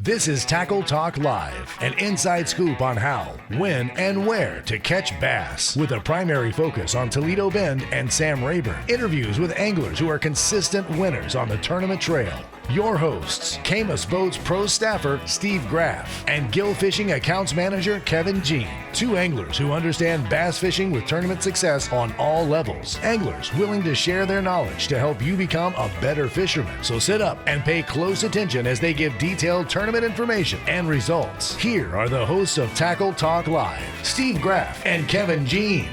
This is Tackle Talk Live, an inside scoop on how, when, and where to catch bass, with a primary focus on Toledo Bend and Sam Rayburn. Interviews with anglers who are consistent winners on the tournament trail. Your hosts, Camus Boats Pro staffer Steve Graff and Gill Fishing accounts manager Kevin Jean. Two anglers who understand bass fishing with tournament success on all levels. Anglers willing to share their knowledge to help you become a better fisherman. So sit up and pay close attention as they give detailed tournament information and results. Here are the hosts of Tackle Talk Live, Steve Graff and Kevin Jean.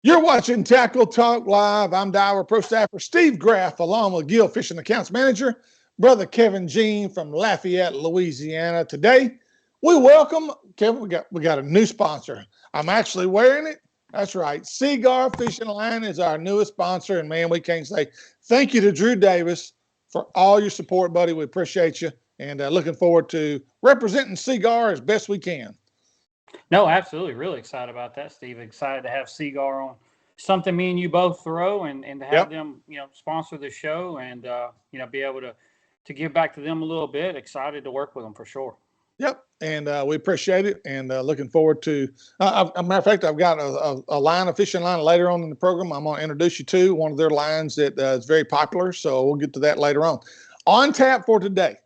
You're watching Tackle Talk Live. I'm Diver Pro Staffer Steve Graff, along with Gill Fishing Accounts Manager, Brother Kevin Jean from Lafayette, Louisiana. Today, we welcome, Kevin, we got a new sponsor. I'm actually wearing it. That's right. Cigar Fishing Line is our newest sponsor. And, man, we can't say thank you to Drew Davis for all your support, buddy. We appreciate you. And looking forward to representing Cigar as best we can. No, absolutely. Really excited about that, Steve. Excited to have Cigar on. Something me and you both throw and to have them, sponsor the show and, be able to give back to them a little bit. Excited to work with them for sure. Yep. And we appreciate it and looking forward to, a matter of fact, I've got a line, a fishing line later on in the program. I'm going to introduce you to one of their lines that is very popular. So we'll get to that later on. On tap for today,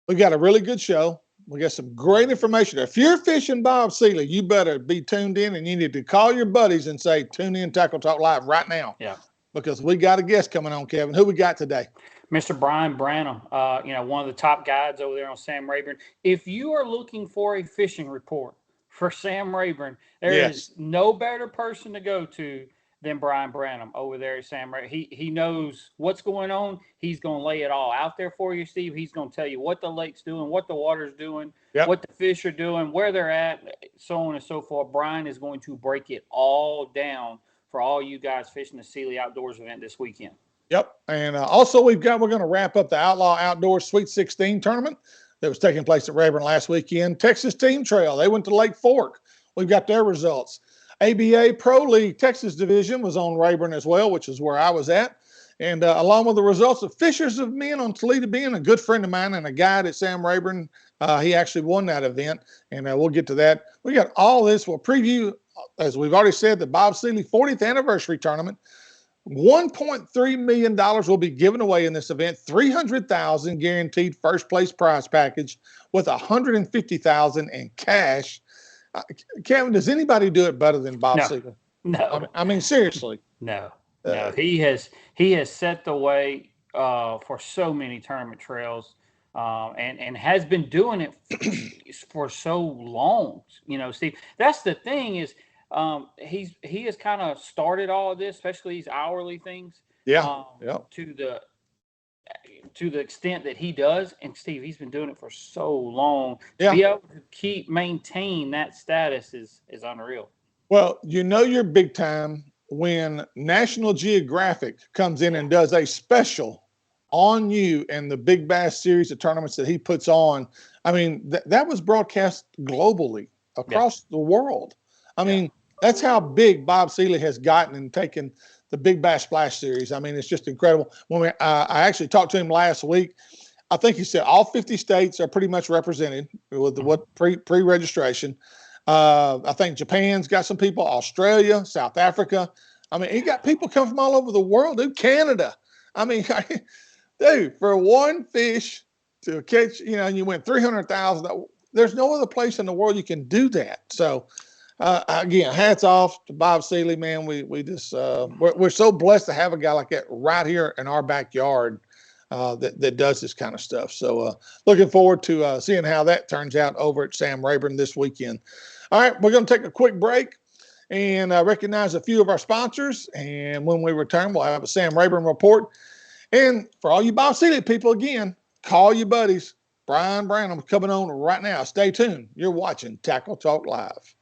we've got a really good show. We got some great information. If you're fishing Bob Seeley, you better be tuned in and you need to call your buddies and say, tune in Tackle Talk Live right now. Yeah. Because we got a guest coming on, Kevin. Who we got today? Mr. Brannum, one of the top guides over there on Sam Rayburn. If you are looking for a fishing report for Sam Rayburn, there is no better person to go to than Brannum over there at Sam Rayburn. He knows what's going on. He's going to lay it all out there for you, Steve. He's going to tell you what the lake's doing, what the water's doing, what the fish are doing, where they're at, so on and so forth. Brian is going to break it all down for all you guys fishing the Seeley Outdoors event this weekend. Yep. And also we're going to wrap up the Outlaw Outdoors Sweet 16 tournament that was taking place at Rayburn last weekend. Texas Team Trail, they went to Lake Fork. We've got their results. ABA Pro League Texas Division was on Rayburn as well, which is where I was at. And along with the results of Fishers of Men on Toledo Bend, a good friend of mine and a guide at Sam Rayburn, he actually won that event. And we'll get to that. We got all this. We'll preview, as we've already said, the Bob Seeley 40th anniversary tournament. $1.3 million will be given away in this event. $300,000 guaranteed first place prize package with $150,000 in cash. Kevin, does anybody do it better than Bob Seeley? No. I mean, seriously. No. He has set the way for so many tournament trails and has been doing it for so long. Steve, that's the thing is he has kind of started all of this, especially these hourly things. To the extent that he does. And Steve, he's been doing it for so long. To be able to maintain that status is unreal. Well, you're big time when National Geographic comes in and does a special on you and the Big Bass series of tournaments that he puts on. I mean, that was broadcast globally across the world. I mean, that's how big Bob Seeley has gotten and taken the Big Bass Splash Series. I mean, it's just incredible. When I actually talked to him last week, I think he said all 50 states are pretty much represented with what pre-registration. I think Japan's got some people, Australia, South Africa. I mean, he got people come from all over the world, dude. Canada. I mean, dude, for one fish to catch, and you win $300,000. There's no other place in the world you can do that. So, again, hats off to Bob Seeley, man. We just we're so blessed to have a guy like that right here in our backyard that does this kind of stuff. So looking forward to seeing how that turns out over at Sam Rayburn this weekend. All right, we're going to take a quick break and recognize a few of our sponsors. And when we return, we'll have a Sam Rayburn report. And for all you Bob Seeley people, again, call your buddies. Brian Brannum coming on right now. Stay tuned. You're watching Tackle Talk Live.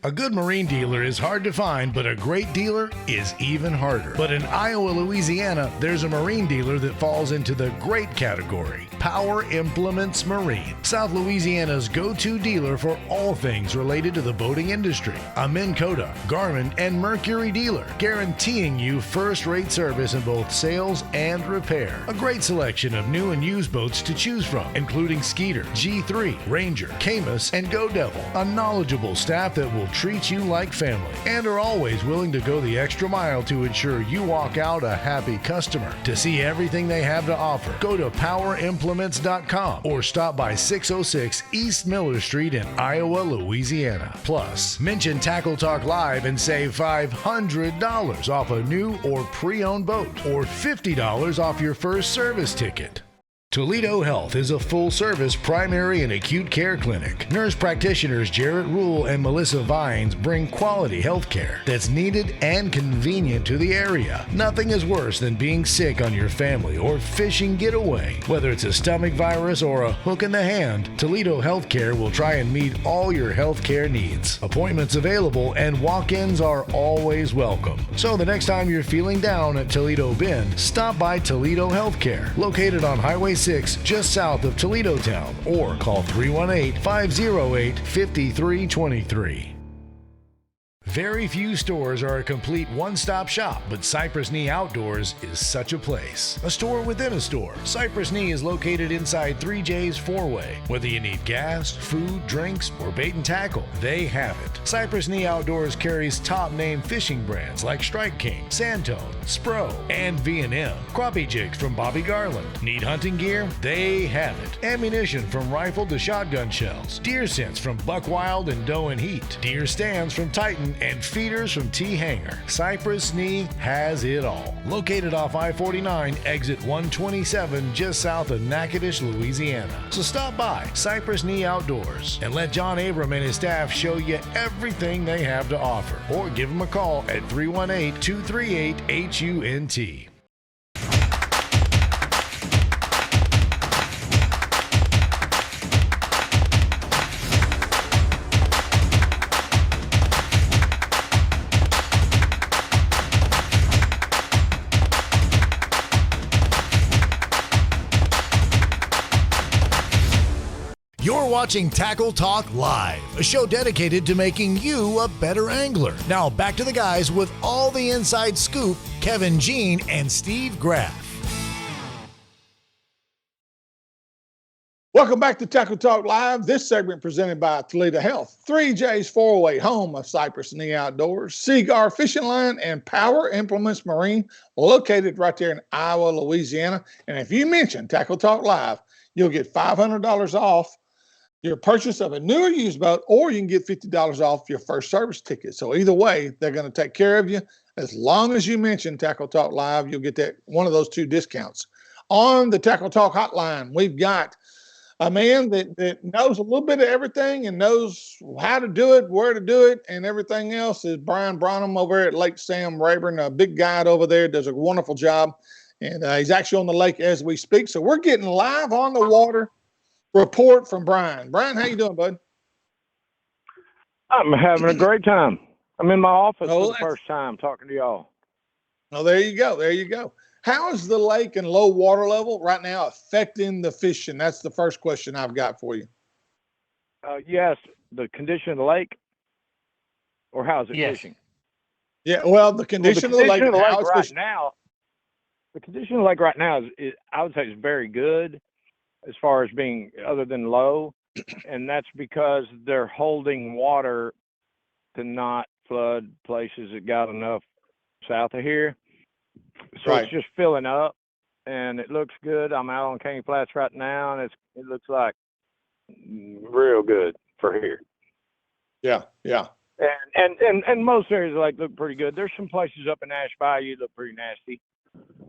A good marine dealer is hard to find, but a great dealer is even harder. But in Iowa, Louisiana, there's a marine dealer that falls into the great category. Power Implements Marine, South Louisiana's go-to dealer for all things related to the boating industry. A Minn Kota, Garmin, and Mercury dealer, guaranteeing you first-rate service in both sales and repair. A great selection of new and used boats to choose from, including Skeeter, G3, Ranger, Camus, and Go Devil. A knowledgeable staff that will treat you like family and are always willing to go the extra mile to ensure you walk out a happy customer. To see everything they have to offer, go to powerimplements.com or stop by 606 East Miller Street in Iowa, Louisiana. Plus, mention Tackle Talk Live and save $500 off a new or pre-owned boat or $50 off your first service ticket. Toledo Health is a full-service primary and acute care clinic. Nurse practitioners Jarrett Rule and Melissa Vines bring quality health care that's needed and convenient to the area. Nothing is worse than being sick on your family or fishing getaway. Whether it's a stomach virus or a hook in the hand, Toledo Healthcare will try and meet all your health care needs. Appointments available and walk-ins are always welcome. So the next time you're feeling down at Toledo Bend, stop by Toledo Healthcare, located on Highway 6 just south of Toledo Town, or call 318-508-5323. Very few stores are a complete one-stop shop, but Cypress Knee Outdoors is such a place. A store within a store. Cypress Knee is located inside 3J's four-way. Whether you need gas, food, drinks, or bait and tackle, they have it. Cypress Knee Outdoors carries top-name fishing brands like Strike King, Sandtone, Spro, and V&M. Crappie jigs from Bobby Garland. Need hunting gear? They have it. Ammunition from rifle to shotgun shells. Deer scents from Buck Wild and Doe and Heat. Deer stands from Titan and feeders from T-Hanger. Cypress Knee has it all. Located off I-49, exit 127, just south of Natchitoches, Louisiana. So stop by Cypress Knee Outdoors and let John Abram and his staff show you everything they have to offer. Or give them a call at 318-238-HUNT. You're watching Tackle Talk Live, a show dedicated to making you a better angler. Now back to the guys with all the inside scoop, Kevin Jean and Steve Graff. Welcome back to Tackle Talk Live. This segment presented by Toledo Health, 3J's four-way home of Cypress Knee Outdoors, Seagar Fishing Line, and Power Implements Marine, located right there in Iowa, Louisiana. And if you mention Tackle Talk Live, you'll get $500 off your purchase of a new or used boat, or you can get $50 off your first service ticket. So either way, they're going to take care of you. As long as you mention Tackle Talk Live, you'll get that one of those two discounts. On the Tackle Talk hotline, we've got a man that knows a little bit of everything and knows how to do it, where to do it, and everything else is Brannum over at Lake Sam Rayburn, a big guide over there, does a wonderful job. And he's actually on the lake as we speak. So we're getting live on the water report from Brian. Brian, how you doing, bud? I'm having a great time. I'm in my office for the first time talking to y'all. Oh, there you go. There you go. How is the lake and low water level right now affecting the fishing? That's the first question I've got for you. Yes, the condition of the lake, or how's it fishing? Yeah, well, the condition of the lake right now. The condition of the lake right now is I would say, is very good as far as being other than low, and that's because they're holding water to not flood places that got enough south of here. So It's just filling up, and it looks good. I'm out on Caney Flats right now, and it looks like real good for here. Yeah, yeah. And most areas like look pretty good. There's some places up in Ash Bayou look pretty nasty.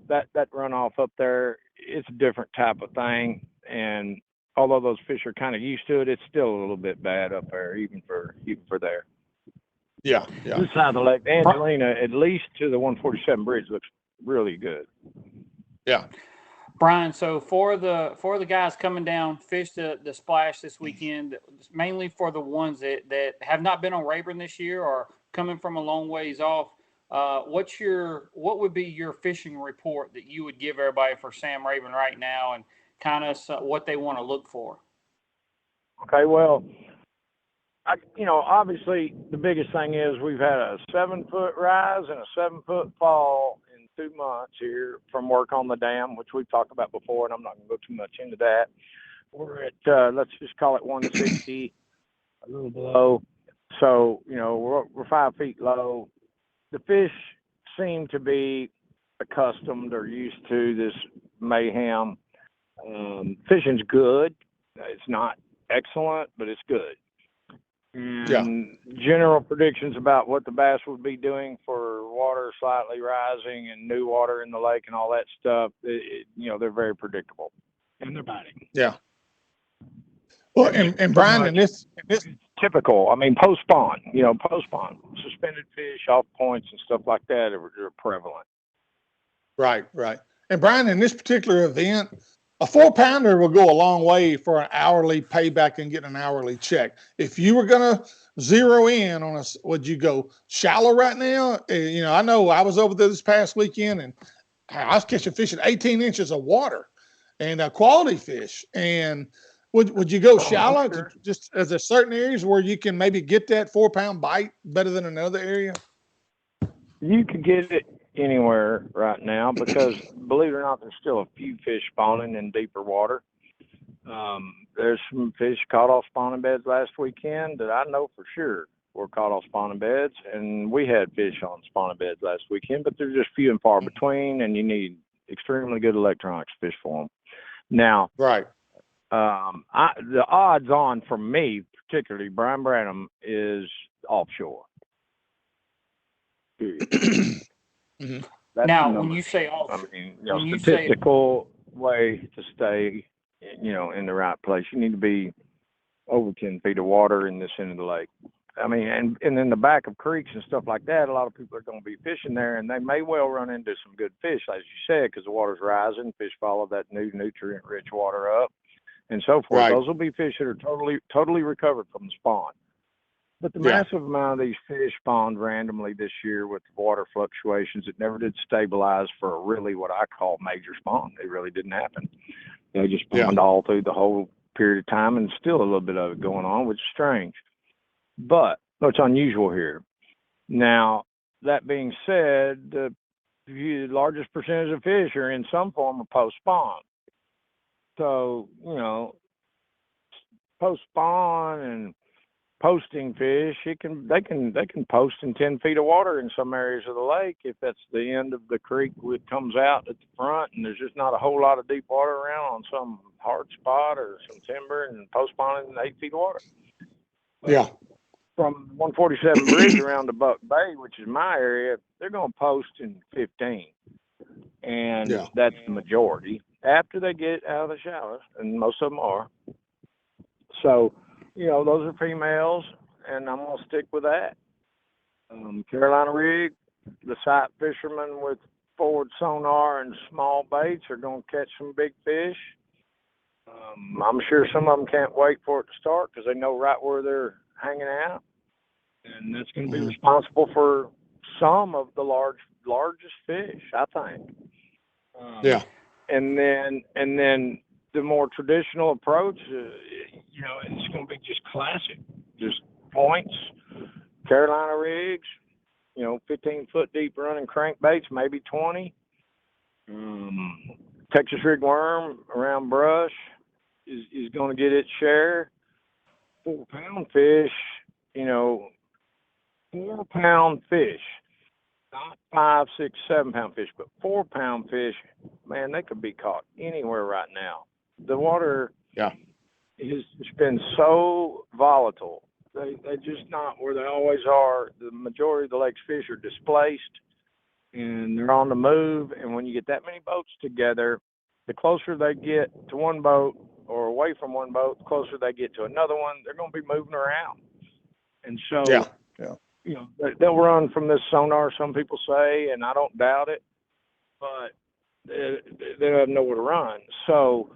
That runoff up there, it's a different type of thing, and although those fish are kind of used to it, it's still a little bit bad up there, even for there. Yeah, yeah. This side of the lake, Angelina, at least to the 147 bridge, looks really good. Yeah. Brian, so for the guys coming down, fish the splash this weekend, mainly for the ones that have not been on Rayburn this year or coming from a long ways off, what would be your fishing report that you would give everybody for Sam Rayburn right now, and kind of what they want to look for? Okay, well, obviously the biggest thing is we've had a 7-foot rise and a 7-foot fall in 2 months here from work on the dam, which we've talked about before, and I'm not going to go too much into that. We're at, let's just call it 160, a little below. So, we're 5 feet low. The fish seem to be accustomed or used to this mayhem. Fishing's good. It's not excellent, but it's good. And general predictions about what the bass would be doing for water slightly rising and new water in the lake and all that stuff, they're very predictable. And they're biting. Yeah. Well, and Brian, and this typical. I mean, post-spawn, suspended fish, off points and stuff like that are prevalent. Right. And Brian, in this particular event, a 4-pounder will go a long way for an hourly payback and get an hourly check. If you were going to zero in on would you go shallow right now? I know I was over there this past weekend and I was catching fish at 18 inches of water and quality fish. And would you go shallow? Sure. Just as there certain areas where you can maybe get that 4-pound bite better than another area? You could get it anywhere right now because, believe it or not, there's still a few fish spawning in deeper water. There's some fish caught off spawning beds last weekend that I know for sure were caught off spawning beds, and we had fish on spawning beds last weekend, but they're just few and far between, and you need extremely good electronics to fish for them. Now, right. The odds on for me, particularly Brian Brannum, is offshore. Mm-hmm. Now, when you say offshore, statistical way to stay, in the right place, you need to be over 10 feet of water in this end of the lake. I mean, and in the back of creeks and stuff like that, a lot of people are going to be fishing there, and they may well run into some good fish, as you said, because the water's rising. Fish follow that new nutrient-rich water up, and so forth. Right. Those will be fish that are totally recovered from the spawn. But the massive amount of these fish spawned randomly this year with water fluctuations, it never did stabilize for a really what I call major spawn. It really didn't happen. They just spawned all through the whole period of time, and still a little bit of it going on, which is strange. But what's unusual here. Now, that being said, the largest percentage of fish are in some form of post-spawn. So, post-spawn and posting fish, they can post in 10 feet of water in some areas of the lake if that's the end of the creek that comes out at the front and there's just not a whole lot of deep water around on some hard spot or some timber, and post spawning in 8 feet of water. But from 147 bridge around to Buck Bay, which is my area, they're going to post in 15, and that's the majority after they get out of the showers, and most of them are. So, those are females, and I'm going to stick with that. Carolina rig, the sight fishermen with forward sonar and small baits are going to catch some big fish. I'm sure some of them can't wait for it to start because they know right where they're hanging out. And that's going to be responsible for some of the largest fish, I think. And then the more traditional approach, it's going to be just classic, just points, Carolina rigs, 15-foot deep running crankbaits, maybe 20. Texas rig worm around brush is going to get its share. 4-pound fish, 4-pound fish, not 5, 6, 7-pound fish, but 4-pound fish, man, they could be caught anywhere right now. The water has been so volatile. They're just not where they always are. The majority of the lake's fish are displaced, and they're on the move. And when you get that many boats together, the closer they get to one boat or away from one boat, the closer they get to another one, they're going to be moving around. And so, they'll run from this sonar, some people say, and I don't doubt it. But they have nowhere to run. So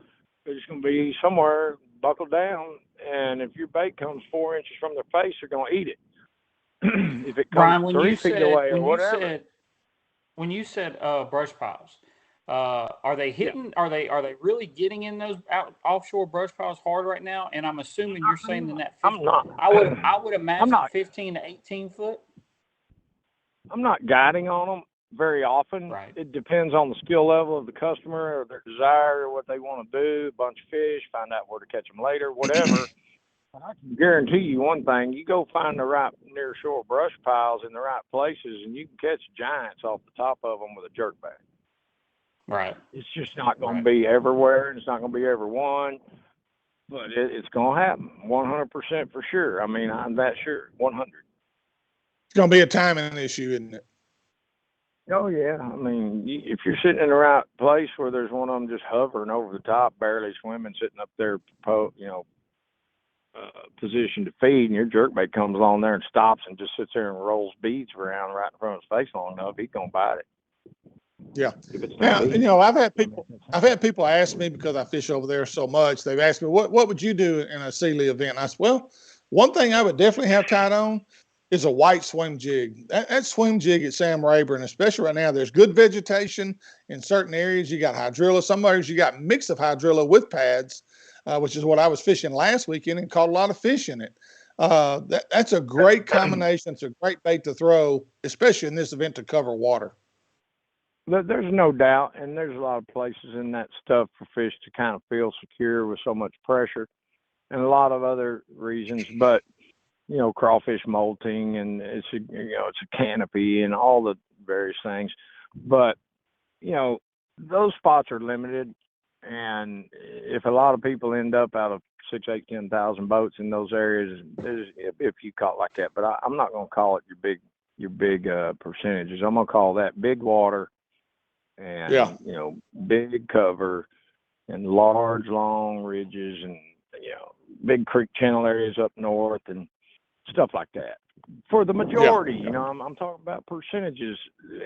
they're just going to be somewhere buckled down, and if your bait comes 4 inches from their face, they're going to eat it. If it comes Brian, 3 feet away or whatever. When you said brush piles, are they hitting? Yeah. Are they really getting in those offshore brush piles hard right now? And I'm assuming you're saying in that 15, I'm not. I would imagine not, 15 to 18 foot. I'm not guiding on them very often. Right. It depends on the skill level of the customer or their desire or what they want to do. A bunch of fish, find out where to catch them later, whatever. I can guarantee you one thing: you go find the right near shore brush piles in the right places, and you can catch giants off the top of them with a jerkbait. Right. It's just not going to be everywhere, and it's not going to be every one, but it's going to happen 100% for sure. I mean, I'm that sure, 100. It's going to be a timing issue, isn't it? Oh, yeah. I mean, if you're sitting in the right place where there's one of them just hovering over the top, barely swimming, sitting up there, position to feed, and your jerkbait comes along there and stops and just sits there and rolls beads around right in front of his face long enough, he's going to bite it. Yeah. Now, I've had people ask me, because I fish over there so much, they've asked me, what would you do in a Sealy event? And I said, well, one thing I would definitely have tied on is a white swim jig. That swim jig at Sam Rayburn, especially right now, there's good vegetation in certain areas. You got hydrilla. Some areas you got mix of hydrilla with pads, which is what I was fishing last weekend and caught a lot of fish in it. That's a great combination. It's a great bait to throw, especially in this event, to cover water. There's no doubt, and there's a lot of places in that stuff for fish to kind of feel secure with so much pressure and a lot of other reasons. But, crawfish molting, and it's a canopy and all the various things. But, those spots are limited. And if a lot of people end up out of 6, 8, 10,000 boats in those areas, if you caught like that, but I'm not going to call it your big percentages. I'm going to call that big water and, big cover and large, long ridges and, big creek channel areas up north and stuff like that. For the majority, I'm talking about percentages.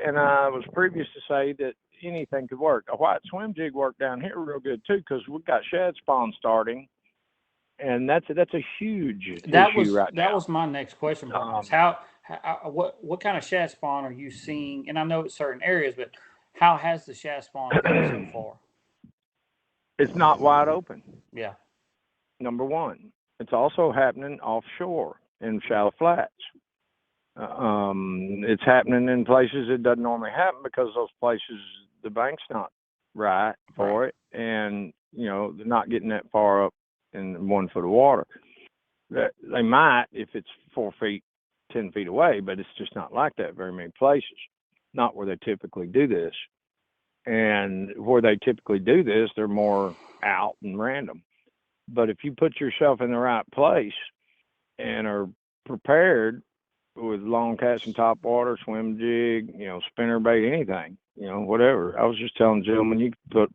And I was previous to say that anything could work. A white swim jig worked down here real good too, because we've got shad spawn starting, and that's a huge issue right now. That was my next question. What kind of shad spawn are you seeing? And I know it's certain areas, but how has the shad spawn gone so far? It's not wide open. Yeah. Number one, it's also happening offshore in shallow flats. It's happening in places it doesn't normally happen, because those places the bank's not right for it, and they're not getting that far up in 1 foot of water. They might if it's 4 feet, 10 feet away, but it's just not like that very many places. Not where they typically do this, and where they typically do this, they're more out and random. But if you put yourself in the right place and are prepared with long cast and top water, swim jig, spinner bait, anything, whatever. I was just telling the gentleman, you can put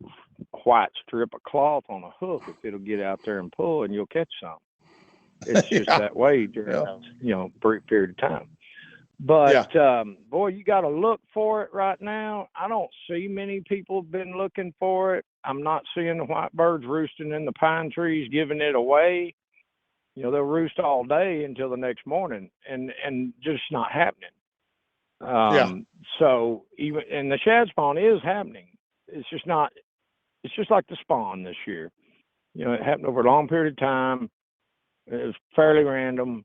a white strip of cloth on a hook if it'll get out there and pull, and you'll catch some. It's just that way during a brief period of time. But boy, you got to look for it right now. I don't see many people have been looking for it. I'm not seeing the white birds roosting in the pine trees, giving it away. They'll roost all day until the next morning, and just not happening. So and the shad spawn is happening. It's just not. It's just like the spawn this year. It happened over a long period of time. It was fairly random.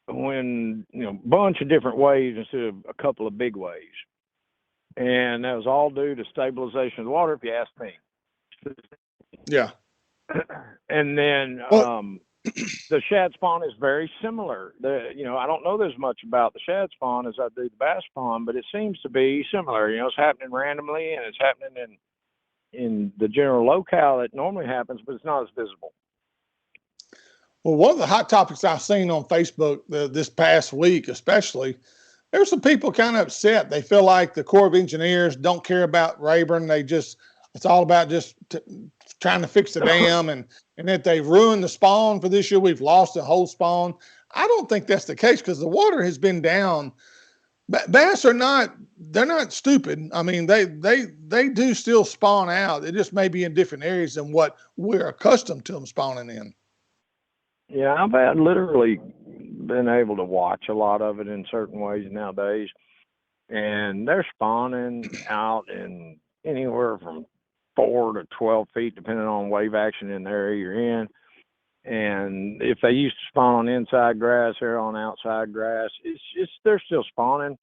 When bunch of different waves instead of a couple of big waves, and that was all due to stabilization of the water, if you ask me. Yeah. And then the shad spawn is very similar. I don't know as much about the shad spawn as I do the bass spawn, but it seems to be similar. It's happening randomly, and it's happening in the general locale it normally happens, but it's not as visible. Well, one of the hot topics I've seen on Facebook this past week, especially, there's some people kind of upset. They feel like the Corps of Engineers don't care about Rayburn. It's all about just trying to fix the dam, and that they've ruined the spawn for this year. We've lost the whole spawn. I don't think that's the case, because the water has been down Bass are not, they're not stupid. I mean, they do still spawn out. It just may be in different areas than what we're accustomed to them spawning in. Yeah, I've had literally been able to watch a lot of it in certain ways nowadays, and they're spawning out in anywhere from 4 to 12 feet, depending on wave action in the area you're in. And if they used to spawn on inside grass or on outside grass, it's they're still spawning,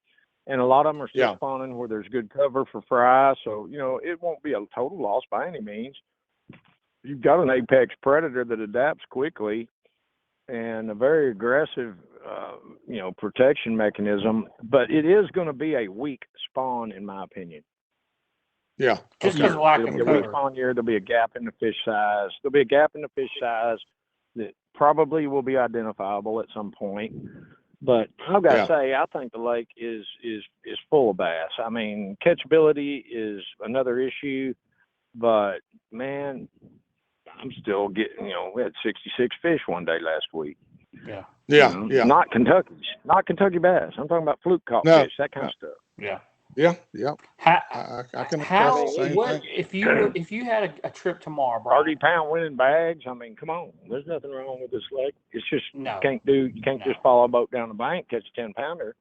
and a lot of them are still spawning where there's good cover for fry. So it won't be a total loss by any means. You've got an apex predator that adapts quickly and a very aggressive, protection mechanism. But it is going to be a weak spawn, in my opinion. Yeah, just because of lack of It'll be a weak cover. spawn year. There'll be a gap in the fish size. There'll be a gap in the fish size that probably will be identifiable at some point. But I've got to say, I think the lake is full of bass. I mean, catchability is another issue, but man, I'm still getting, we had 66 fish one day last week. Yeah. Not Kentucky bass. I'm talking about fluke caught fish, that kind of stuff. Yeah. Yeah. I can how the same what thing. if you had a trip tomorrow, Brian? 30-pound winning bags. I mean, come on. There's nothing wrong with this lake. It's just No. you can't just follow a boat down the bank, catch a 10-pounder.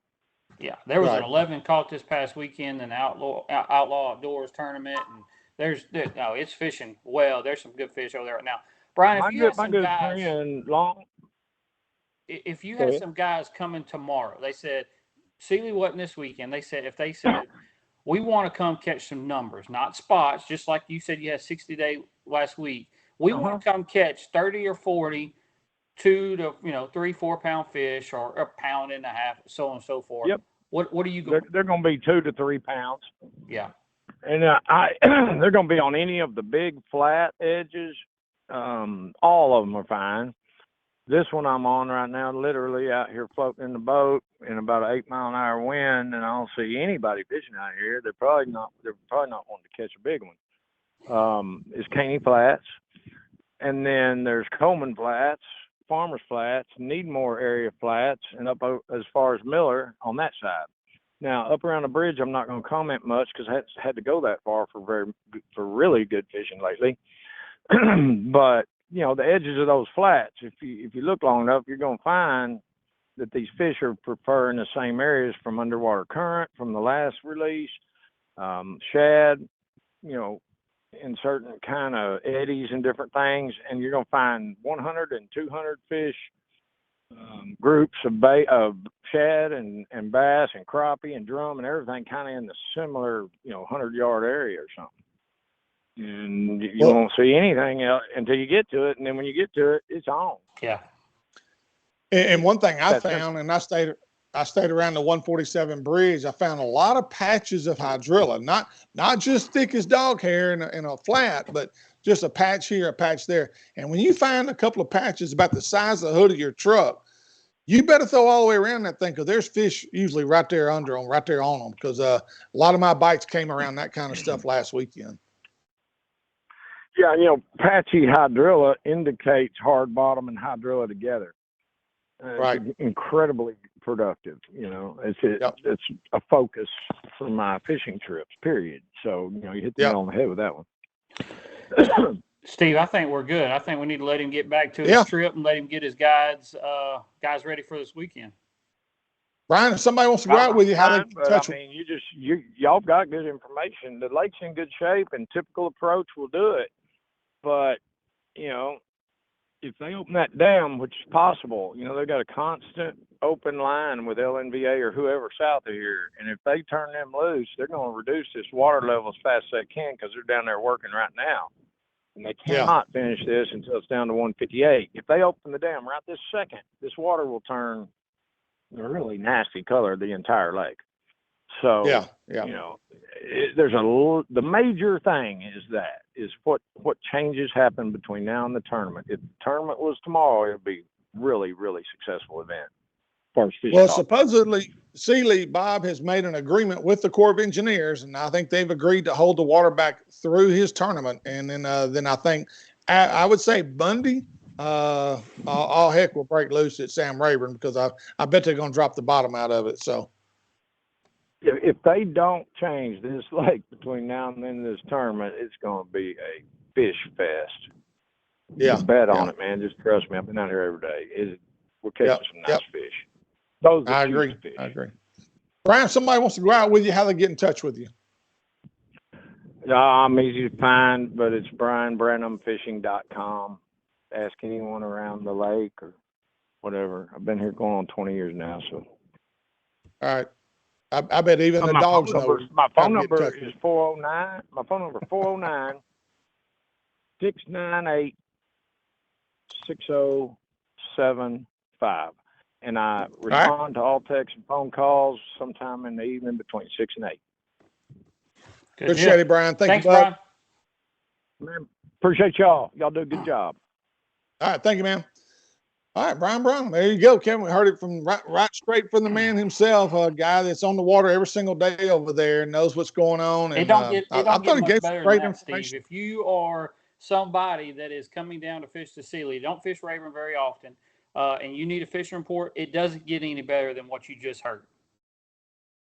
Yeah, there was an 11 caught this past weekend in the Outlaw Outdoors tournament, and it's fishing well. There's some good fish over there right now. Brian, if you had some guys, if you had some guys coming tomorrow, they said Sealy wasn't this weekend. They said we want to come catch some numbers, not spots, just like you said you had 60-day last week. We want to come catch 30 or 40, 2 to 3-4 pound fish, or a pound and a half, so on and so forth. Yep. What are you going? They're going to be 2 to 3 pounds. Yeah. And they're going to be on any of the big flat edges. All of them are fine. This one I'm on right now, literally out here floating in the boat in about an 8-mile-an-hour wind, and I don't see anybody fishing out here. They're probably not wanting to catch a big one. It's Caney Flats, and then there's Coleman Flats, Farmers Flats, Needmore area flats, and up as far as Miller on that side. Now up around the bridge, I'm not going to comment much because I had to go that far for really good fishing lately. But the edges of those flats, if you look long enough, you're going to find that these fish are preferring the same areas from underwater current, from the last release, shad, in certain kind of eddies and different things. And you're going to find 100 and 200 fish groups of shad and bass and crappie and drum and everything kind of in the similar, 100-yard area or something. And you won't see anything else until you get to it. And then when you get to it, it's on. Yeah. And one thing I found, and I stayed around the 147 bridge, I found a lot of patches of hydrilla, not just thick as dog hair in a flat, but just a patch here, a patch there. And when you find a couple of patches about the size of the hood of your truck, you better throw all the way around that thing, because there's fish usually right there on them. Because a lot of my bites came around that kind of stuff last weekend. Yeah, patchy hydrilla indicates hard bottom and hydrilla together. Right. It's incredibly productive. It's a focus for my fishing trips, period. So, you hit the nail on the head with that one. Steve, I think we're good. I think we need to let him get back to his trip and let him get his guys ready for this weekend. Brian, if somebody wants to go out with you, how they touch them? I mean, y'all got good information. The lake's in good shape, and typical approach will do it. But, if they open that dam, which is possible, they've got a constant open line with LNVA or whoever south of here. And if they turn them loose, they're going to reduce this water level as fast as they can, because they're down there working right now. And they cannot finish this until it's down to 158. If they open the dam right this second, this water will turn a really nasty color the entire lake. So, there's the major thing is what changes happen between now and the tournament. If the tournament was tomorrow, it would be really, really successful event. Supposedly, Sealy, Bob, has made an agreement with the Corps of Engineers, and I think they've agreed to hold the water back through his tournament. And then I think, I would say Bundy, all heck will break loose at Sam Rayburn, because I bet they're going to drop the bottom out of it. So. if they don't change this lake between now and then this tournament, it's going to be a fish fest. Yeah. You bet on it, man. Just trust me. I've been out here every day. We're catching some nice fish. Those are I the agree. fish. I agree. Brian, somebody wants to go out with you. How they get in touch with you? I'm easy to find, but it's BrannumFishing.com. Ask anyone around the lake or whatever. I've been here going on 20 years now. So. All right. I bet even the dogs know. My phone number is 409. My phone number is 409 698 6075. And I respond to all texts and phone calls sometime in the evening between 6 and 8. Appreciate it, Brian. Thanks, Brian. Man, appreciate y'all. Y'all do a good job. All right. Thank you, man. All right, Brian Brannum. There you go, Kevin. We heard it from right straight from the man himself, a guy that's on the water every single day over there, knows what's going on. And it don't get much better than that, information. Steve. If you are somebody that is coming down to fish the Sealy, don't fish Rayburn very often, and you need a fishing report, it doesn't get any better than what you just heard.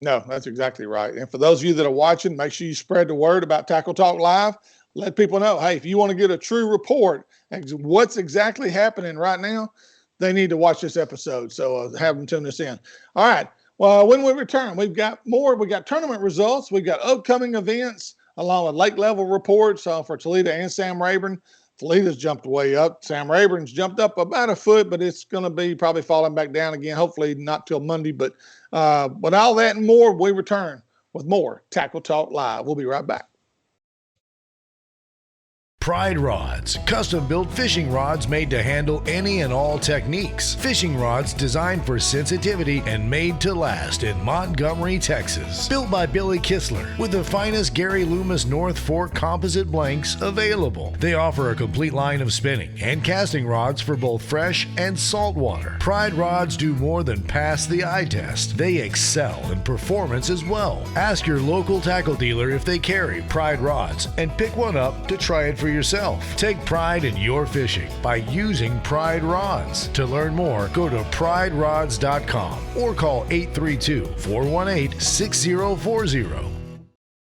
No, that's exactly right. And for those of you that are watching, make sure you spread the word about Tackle Talk Live. Let people know, hey, if you want to get a true report, what's exactly happening right now, they need to watch this episode. So have them tune us in. All right. Well, when we return, we've got more. We got tournament results. We've got upcoming events along with lake level reports for Toledo and Sam Rayburn. Toledo's jumped way up. Sam Rayburn's jumped up about a foot, but it's going to be probably falling back down again. Hopefully not till Monday. But all that and more, we return with more Tackle Talk Live. We'll be right back. Pride Rods, custom-built fishing rods made to handle any and all techniques. Fishing rods designed for sensitivity and made to last in Montgomery, Texas. Built by Billy Kistler with the finest Gary Loomis North Fork composite blanks available. They offer a complete line of spinning and casting rods for both fresh and salt water. Pride Rods do more than pass the eye test. They excel in performance as well. Ask your local tackle dealer if they carry Pride Rods and pick one up to try it for yourself. Take pride in your fishing by using Pride Rods. To learn more, go to priderods.com or call 832-418-6040.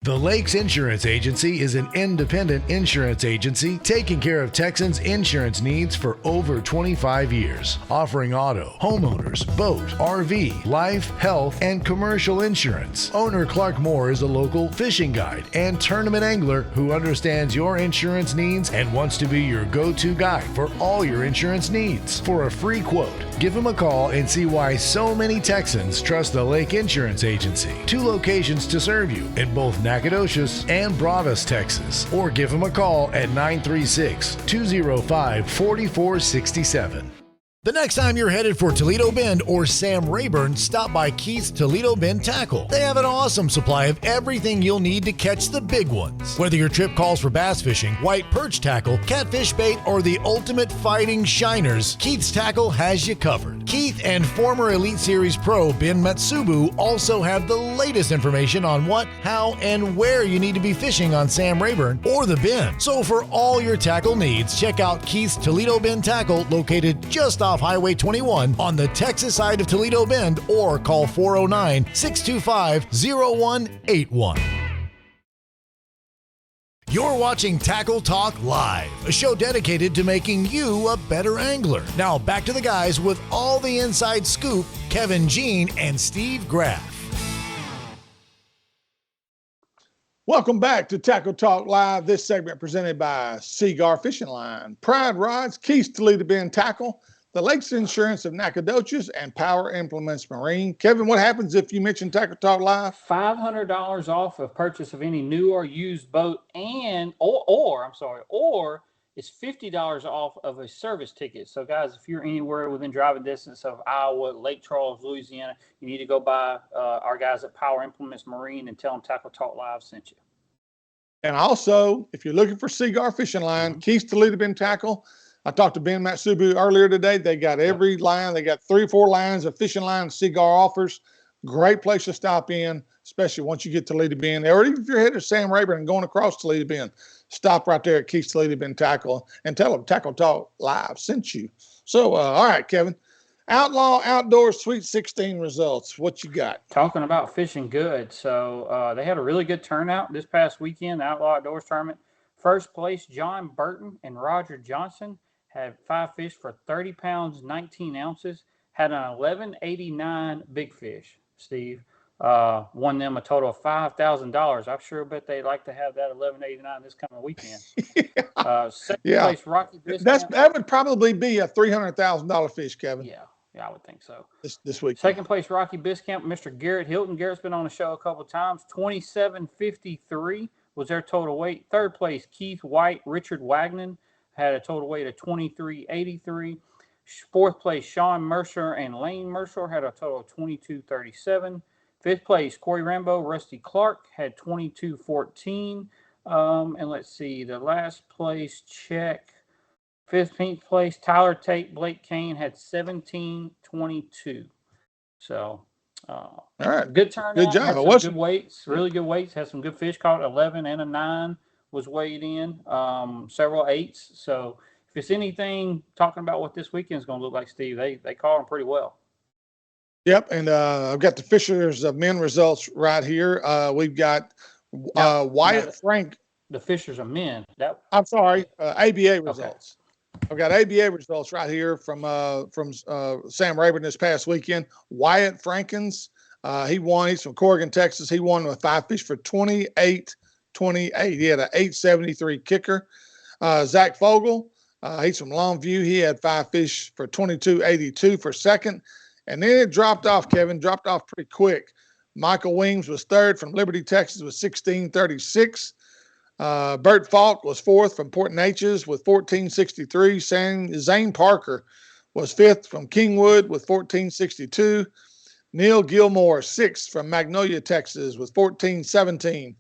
The Lakes Insurance Agency is an independent insurance agency taking care of Texans' insurance needs for over 25 years, offering auto, homeowners, boat, RV, life, health, and commercial insurance. Owner Clark Moore is a local fishing guide and tournament angler who understands your insurance needs and wants to be your go-to guide for all your insurance needs. For a free quote, give him a call and see why so many Texans trust the Lake Insurance Agency. 2 locations to serve you in both Nacogdoches and Broadus, Texas. Or give him a call at 936-205-4467. The next time you're headed for Toledo Bend or Sam Rayburn, stop by Keith's Toledo Bend Tackle. They have an awesome supply of everything you'll need to catch the big ones. Whether your trip calls for bass fishing, white perch tackle, catfish bait, or the ultimate fighting shiners, Keith's Tackle has you covered. Keith and former Elite Series pro Ben Matsubu also have the latest information on what, how, and where you need to be fishing on Sam Rayburn or the Bend. So for all your tackle needs, check out Keith's Toledo Bend Tackle, located just off Highway 21 on the Texas side of Toledo Bend, or call 409-625-0181. You're watching Tackle Talk Live, a show dedicated to making you a better angler. Now back to the guys with all the inside scoop, Kevin Jean and Steve Graff. Welcome back to Tackle Talk Live. This segment presented by Seagar Fishing Line, Pride Rods, Keith's Toledo Bend Tackle, the Lakes Insurance of Nacogdoches, and Power Implements Marine. Kevin, what happens if you mention Tackle Talk Live? $500 off of purchase of any new or used boat, or it's $50 off of a service ticket. So, guys, if you're anywhere within driving distance of Iowa, Lake Charles, Louisiana, you need to go by our guys at Power Implements Marine and tell them Tackle Talk Live sent you. And also, if you're looking for Seagar Fishing Line, Keith's Toledo Bend Tackle. I talked to Ben Matsubu earlier today. They got every line. They got 3 or 4 lines of fishing lines Seagar offers. Great place to stop in, especially once you get to Toledo Bend. Or even if you're headed to Sam Rayburn and going across Toledo Bend, stop right there at Keith's Toledo Bend Tackle and tell them Tackle Talk Live sent you. So, all right, Kevin. Outlaw Outdoors Sweet 16 results. What you got? Talking about fishing good. So they had a really good turnout this past weekend, the Outlaw Outdoors tournament. First place, John Burton and Roger Johnson had 5 fish for 30 pounds, 19 ounces, had an 1189 big fish, Steve. Won them a total of $5,000. I'm sure bet they'd like to have that 1189 this coming weekend. Second place, Rocky Biscamp. That would probably be a $300,000 fish, Kevin. Yeah, I would think so. This week. Second place, Rocky Biscamp, Mr. Garrett Hilton. Garrett's been on the show a couple of times. 2753 was their total weight. Third place, Keith White, Richard Wagnon had a total weight of 2383. Fourth place, Sean Mercer and Lane Mercer had a total of 2237. Fifth place, Corey Rambo, Rusty Clark had 2214. And let's see, the last place check. 15th place, Tyler Tate, Blake Kane had 1722. So, all right, good turnout. Good job. Had some good weights, really good weights. Had some good fish caught. 11 and a 9 was weighed in. Several 8s. So, if it's anything talking about what this weekend is going to look like, Steve, they caught them pretty well. Yep, and I've got the Fishers of Men results right here. We've got Wyatt Frank. The Fishers of Men. I'm sorry, ABA results. Okay. I've got ABA results right here from Sam Rayburn this past weekend. Wyatt Frankins, he won. He's from Corrigan, Texas. He won with 5 fish for 28.28. He had an 873 kicker. Zach Fogel, he's from Longview. He had 5 fish for 22.82 for second. And then it dropped off, Kevin, pretty quick. Michael Weems was third from Liberty, Texas with 16.36. Bert Falk was fourth from Port Neches with 14.63. Zane Parker was fifth from Kingwood with 14.62. Neil Gilmore, sixth from Magnolia, Texas with 14.17.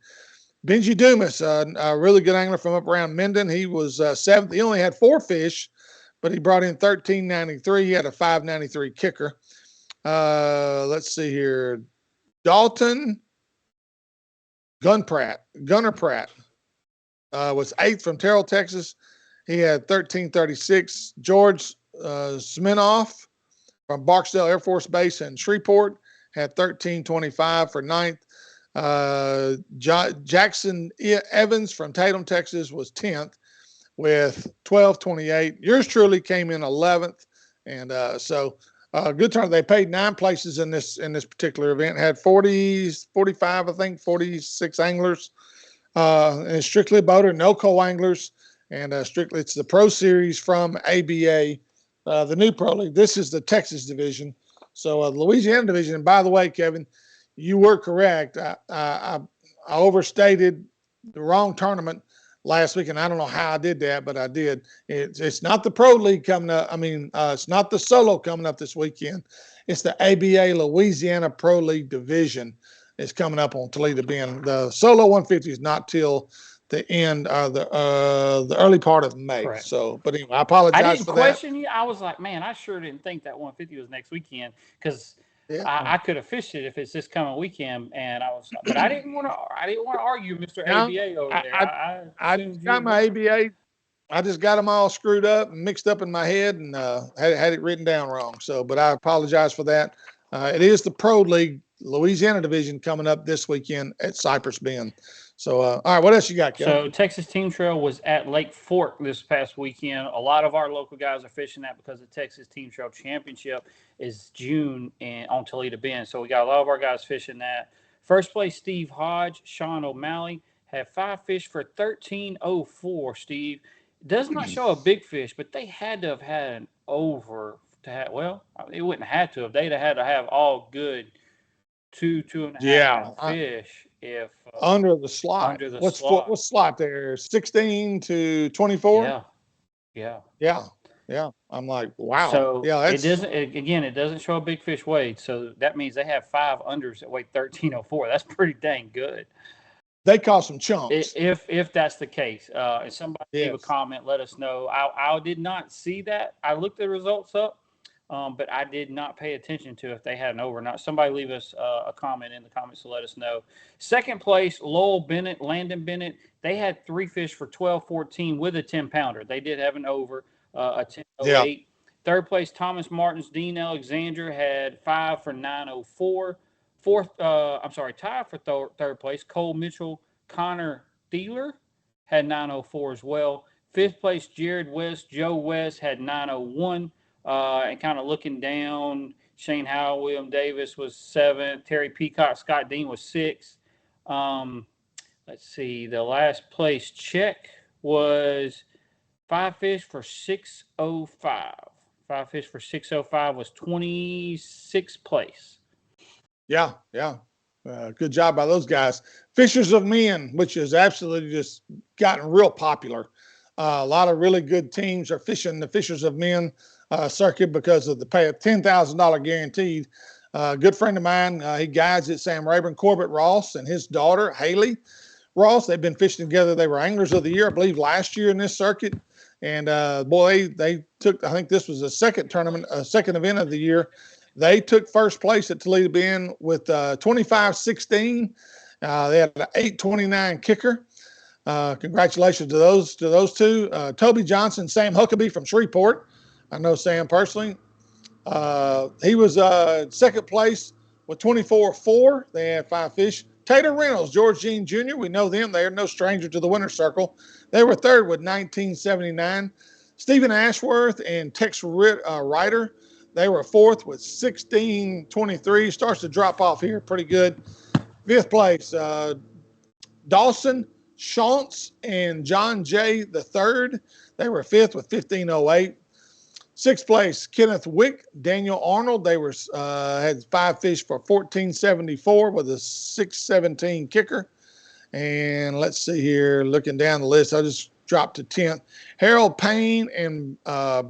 Benji Dumas, a really good angler from up around Minden. He was seventh. He only had 4 fish, but he brought in 13.93. He had a 5.93 kicker. Let's see here. Dalton Gunner Pratt was 8th from Terrell, Texas. He had 13.36. George Sminoff from Barksdale Air Force Base in Shreveport had 13.25 for 9th. Jackson Evans from Tatum, Texas was 10th with 12.28. Yours truly came in 11th. And good turn. They paid 9 places in this particular event. Had 45, I think, 46 anglers. And strictly boater, no co-anglers, and strictly it's the Pro Series from ABA, the new Pro League. This is the Texas division. So the Louisiana division. And by the way, Kevin, you were correct. I overstated the wrong tournament last week, and I don't know how I did that, but I did. It's not the Pro League coming up. It's not the solo coming up this weekend. It's the ABA Louisiana Pro League division. Is coming up on Toledo Bend. The solo 150 is not till the end of the early part of May. Correct. So, but anyway, I apologize for that. I didn't question you. I was like, man, I sure didn't think that 150 was next weekend because I could have fished it if it's this coming weekend. And I was, but I didn't want to argue, Mr. ABA over there. I just got my ABA. I just got them all screwed up and mixed up in my head and had it written down wrong. So, but I apologize for that. It is the Pro League Louisiana division coming up this weekend at Cypress Bend. So, all right, what else you got, Kevin? So, Texas Team Trail was at Lake Fork this past weekend. A lot of our local guys are fishing that because the Texas Team Trail Championship is June on Toledo Bend. So, we got a lot of our guys fishing that. First place, Steve Hodge, Sean O'Malley had 5 fish for 13.04. Steve, does not show a big fish, but they had to have had an over to have. Well, it wouldn't have had to have. They'd have had to have all good 2.5 fish if under the slot. What's slot there? 16 to 24. Yeah. I'm like, wow. So it doesn't show a big fish weighed. So that means they have 5 unders that weigh 13.04. That's pretty dang good. They caught some chunks. If that's the case, and somebody leave a comment, let us know. I did not see that. I looked the results up. But I did not pay attention to if they had an over or not. Somebody leave us a comment in the comments to let us know. Second place, Lowell Bennett, Landon Bennett. They had 3 fish for 12.14 with a 10-pounder. They did have an over, a 10.08. Third place, Thomas Martin's Dean Alexander had 5 for 904. Tied for third place, Cole Mitchell Connor Thieler had 904 as well. Fifth place, Jared West, Joe West had 901. And kind of looking down, Shane Howell, William Davis was 7th. Terry Peacock, Scott Dean was 6th. Let's see, the last place check was 5 fish for 605. 5 fish for 605 was 26th place. Yeah. Good job by those guys. Fishers of Men, which has absolutely just gotten real popular. A lot of really good teams are fishing the Fishers of Men circuit because of the pay of $10,000 guaranteed. A good friend of mine, he guides at Sam Rayburn, Corbett Ross, and his daughter, Haley Ross. They've been fishing together. They were Anglers of the Year, I believe, last year in this circuit. And boy, they took, I think this was the second event of the year. They took first place at Toledo Bend with 25-16. They had an 8:29 kicker. Congratulations to those two. Toby Johnson, Sam Huckabee from Shreveport. I know Sam personally. He was second place with 24-4. They had 5 fish. Tater Reynolds, George Jean Jr., we know them. They're no stranger to the winner's circle. They were third with 1979. Stephen Ashworth and Tex Ryder, they were fourth with 1623. Starts to drop off here pretty good. Fifth place, Dawson Shantz and John J. the third. They were fifth with 1508. Sixth place, Kenneth Wick, Daniel Arnold. They were had 5 fish for 1474 with a 617 kicker. And let's see here, looking down the list, I just dropped to 10th. Harold Payne and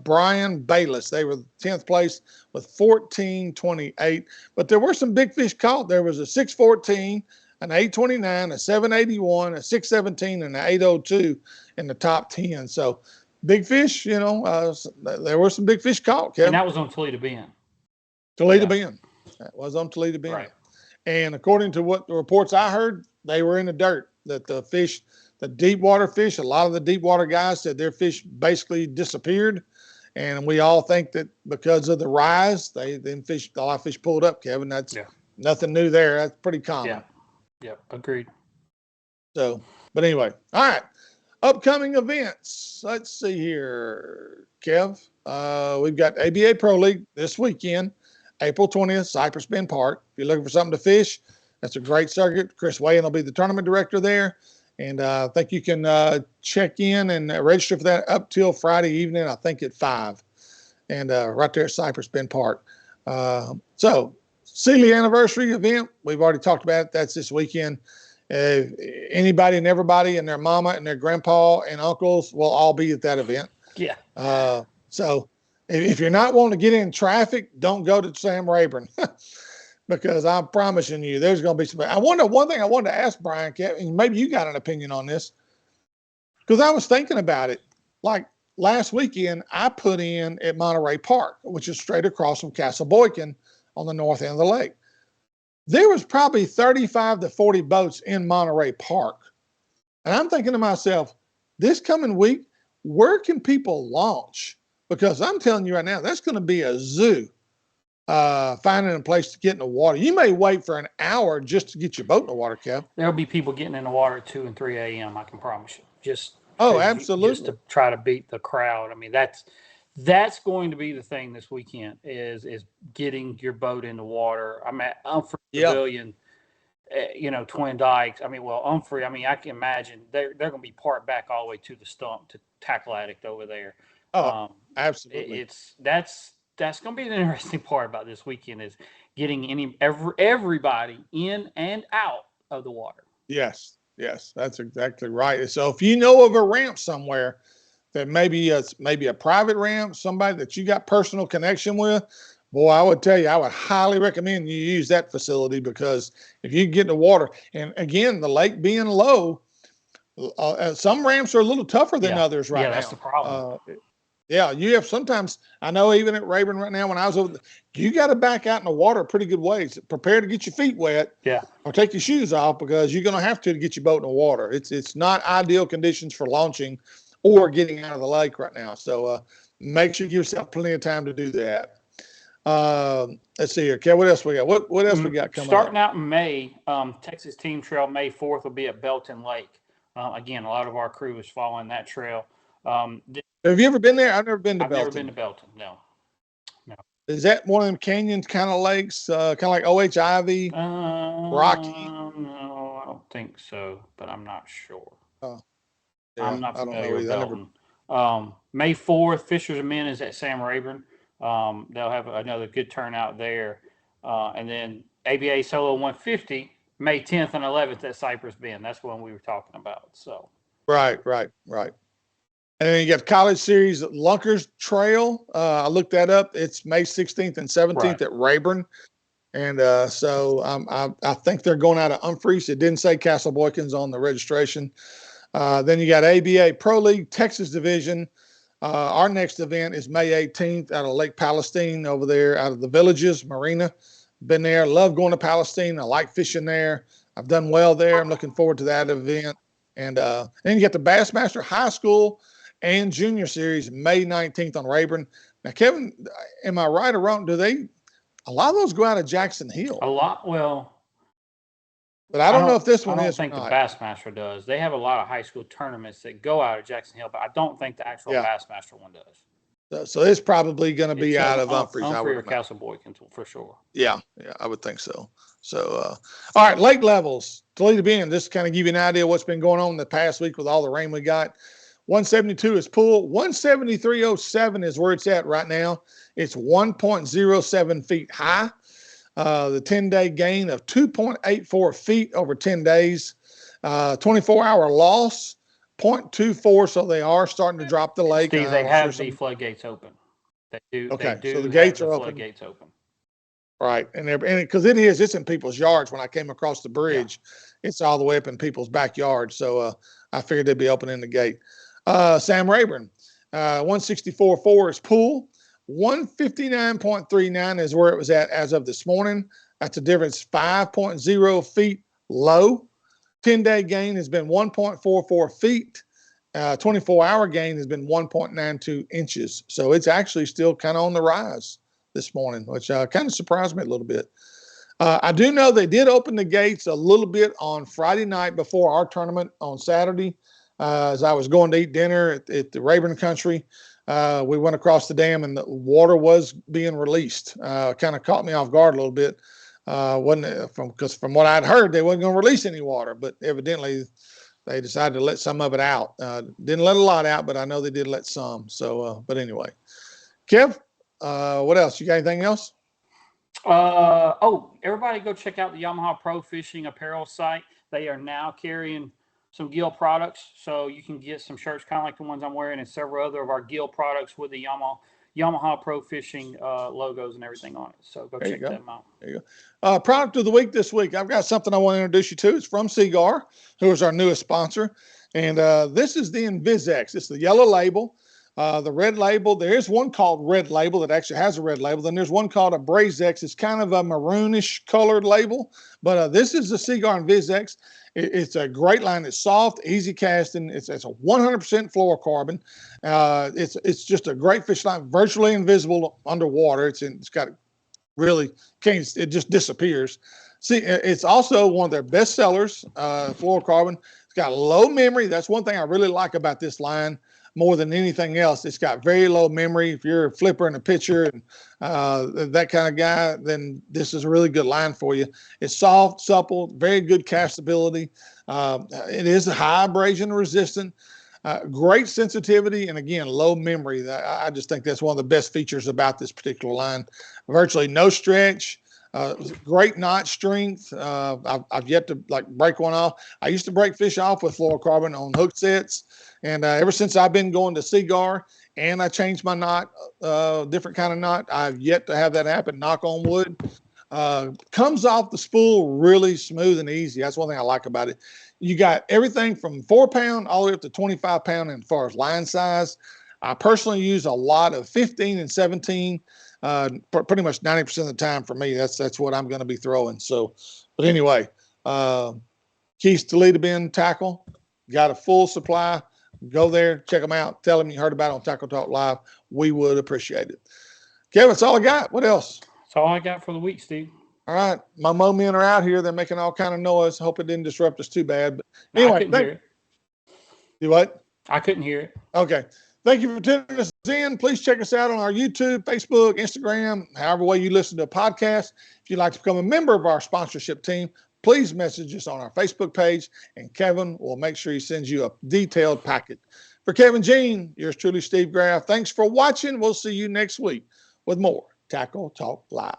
Brian Bayless. They were 10th place with 1428. But there were some big fish caught. There was a 614, an 829, a 781, a 617, and an 802 in the top 10. So big fish, there were some big fish caught, Kevin. And that was on Toledo Bend. Bend. That was on Toledo Bend. Right. And according to what the reports I heard, they were in the dirt. That the deep water fish, a lot of the deep water guys said their fish basically disappeared. And we all think that because of the rise, a lot of fish pulled up, Kevin. That's nothing new there. That's pretty common. Yeah, agreed. So, but anyway, all right. Upcoming events. Let's see here, Kev. We've got ABA Pro League this weekend, April 20th, Cypress Bend Park. If you're looking for something to fish, that's a great circuit. Chris Wayne will be the tournament director there. And I think you can check in and register for that up till Friday evening, I think at 5. And right there at Cypress Bend Park. So, Sealy Anniversary event, we've already talked about it. That's this weekend. Anybody and everybody and their mama and their grandpa and uncles will all be at that event. Yeah. So if you're not wanting to get in traffic, don't go to Sam Rayburn because I'm promising you there's going to be some. One thing I wanted to ask Brian, and maybe you got an opinion on this, because I was thinking about it. Like last weekend, I put in at Monterey Park, which is straight across from Castle Boykin on the north end of the lake. There was probably 35 to 40 boats in Monterey Park. And I'm thinking to myself, this coming week, where can people launch? Because I'm telling you right now, that's going to be a zoo finding a place to get in the water. You may wait for an hour just to get your boat in the water, Kev. There'll be people getting in the water at 2 and 3 a.m., I can promise you. Absolutely. Just to try to beat the crowd. I mean, that's going to be the thing this weekend is getting your boat in the water. I'm at Humphrey Pavilion, Twin Dykes. I can imagine they're going to be parked back all the way to the stump to Tackle Addict over there. Absolutely. That's going to be the interesting part about this weekend is getting everybody in and out of the water. Yes, that's exactly right. So if you know of a ramp somewhere that maybe a private ramp, somebody that you got personal connection with, boy, I would tell you, I would highly recommend you use that facility, because if you get in the water, and again, the lake being low, some ramps are a little tougher than others right now. Yeah, that's the problem. You have sometimes, I know even at Rayburn right now, when I was over, you got to back out in the water a pretty good ways. Prepare to get your feet wet. Yeah. Or take your shoes off, because you're going to have to get your boat in the water. It's not ideal conditions for launching or getting out of the lake right now. So make sure you give yourself plenty of time to do that. Let's see here. Kev, what else we got? What else we got coming Starting up? out in May, Texas Team Trail, May 4th, will be at Belton Lake. Again, a lot of our crew is following that trail. Have you ever been there? I've never been to I've Belton. never been to Belton, no. Is that one of them canyons kind of lakes, kind of like OH Ivy, Rocky? No, I don't think so, but I'm not sure. Yeah, I'm not familiar with either. Belton. May 4th, Fishers and Men is at Sam Rayburn. They'll have another good turnout there. And then ABA Solo 150, May 10th and 11th at Cypress Bend. That's one we were talking about. So Right. And then you got College Series at Lunkers Trail. I looked that up. It's May 16th and 17th at Rayburn. And so I think they're going out of Humphreys. It didn't say Castle Boykins on the registration. Then you got ABA Pro League Texas Division. Our next event is May 18th out of Lake Palestine over there out of the Villages Marina. Been there. Love going to Palestine. I like fishing there. I've done well there. I'm looking forward to that event. And then you got the Bassmaster High School and Junior Series May 19th on Rayburn. Now, Kevin, am I right or wrong? A lot of those go out of Jackson Hill? A lot, well. But I don't know if this one is. I don't think the Bassmaster does. They have a lot of high school tournaments that go out of Jackson Hill, but I don't think the actual Bassmaster one does. So it's probably going to be out of Humphreys. Humphrey or Castle Boykins for sure. Yeah, I would think so. So, all right, lake levels. Toledo Bend, just to kind of give you an idea of what's been going on the past week with all the rain we got. 172 is pool. 173.07 is where it's at right now. It's 1.07 feet high. The 10-day gain of 2.84 feet over 10 days. 24-hour loss, 0.24. So they are starting to drop the lake. Steve, they have the floodgates open. They do. Okay, they do so the gates are open. Floodgates open. Right, and because it's in people's yards. When I came across the bridge, it's all the way up in people's backyard. So I figured they'd be opening the gate. Sam Rayburn, 164.4 is pool. 159.39 is where it was at as of this morning. That's a difference 5.0 feet low. 10-day gain has been 1.44 feet. 24-hour gain has been 1.92 inches. So it's actually still kind of on the rise this morning, which kind of surprised me a little bit. I do know they did open the gates a little bit on Friday night before our tournament on Saturday. As I was going to eat dinner at the Rayburn Country, we went across the dam and the water was being released. Kind of caught me off guard a little bit. Because from what I'd heard, they wasn't going to release any water, but evidently they decided to let some of it out. Didn't let a lot out, but I know they did let some. So, but anyway, Kev, what else? You got anything else? Everybody go check out the Yamaha Pro Fishing apparel site. They are now carrying some Gill products, so you can get some shirts kind of like the ones I'm wearing and several other of our Gill products with the Yamaha Pro Fishing logos and everything on it. So go check them out. There you go. Product of the week this week. I've got something I want to introduce you to. It's from Seagar, who is our newest sponsor. And this is the Invisex. It's the yellow label. The red label, there is one called Red Label that actually has a red label. Then there's one called a Brazex. It's kind of a maroonish colored label. But this is the Seagar Invisex. It's a great line. It's soft, easy casting. It's a 100% fluorocarbon. It's just a great fish line, virtually invisible underwater. It's got really it just disappears. See, it's also one of their best sellers, fluorocarbon. It's got low memory. That's one thing I really like about this line more than anything else. It's got very low memory. If you're a flipper and a pitcher and that kind of guy, then this is a really good line for you. It's soft, supple, very good castability. It is high abrasion resistant, great sensitivity, and again, low memory. I just think that's one of the best features about this particular line. Virtually no stretch. Great knot strength. I've yet to break one off. I used to break fish off with fluorocarbon on hook sets. And ever since I've been going to Seagar and I changed my knot, different kind of knot, I've yet to have that happen, knock on wood. Comes off the spool really smooth and easy. That's one thing I like about it. You got everything from 4-pound all the way up to 25-pound as far as line size. I personally use a lot of 15 and 17. Pretty much 90% of the time for me, that's what I'm going to be throwing. So, but anyway, Keith's Toledo Bend Tackle, got a full supply. Go there, check them out. Tell them you heard about it on Tackle Talk Live. we would appreciate it. Kevin, that's all I got. What else? That's all I got for the week, Steve. All right. My men are out here. They're making all kind of noise. Hope it didn't disrupt us too bad. But anyway, I couldn't hear it. You what? I couldn't hear it. Okay. Thank you for tuning us in. Please check us out on our YouTube, Facebook, Instagram, however way you listen to a podcast. If you'd like to become a member of our sponsorship team, please message us on our Facebook page, and Kevin will make sure he sends you a detailed packet. For Kevin Jean, yours truly, Steve Graff. Thanks for watching. We'll see you next week with more Tackle Talk Live.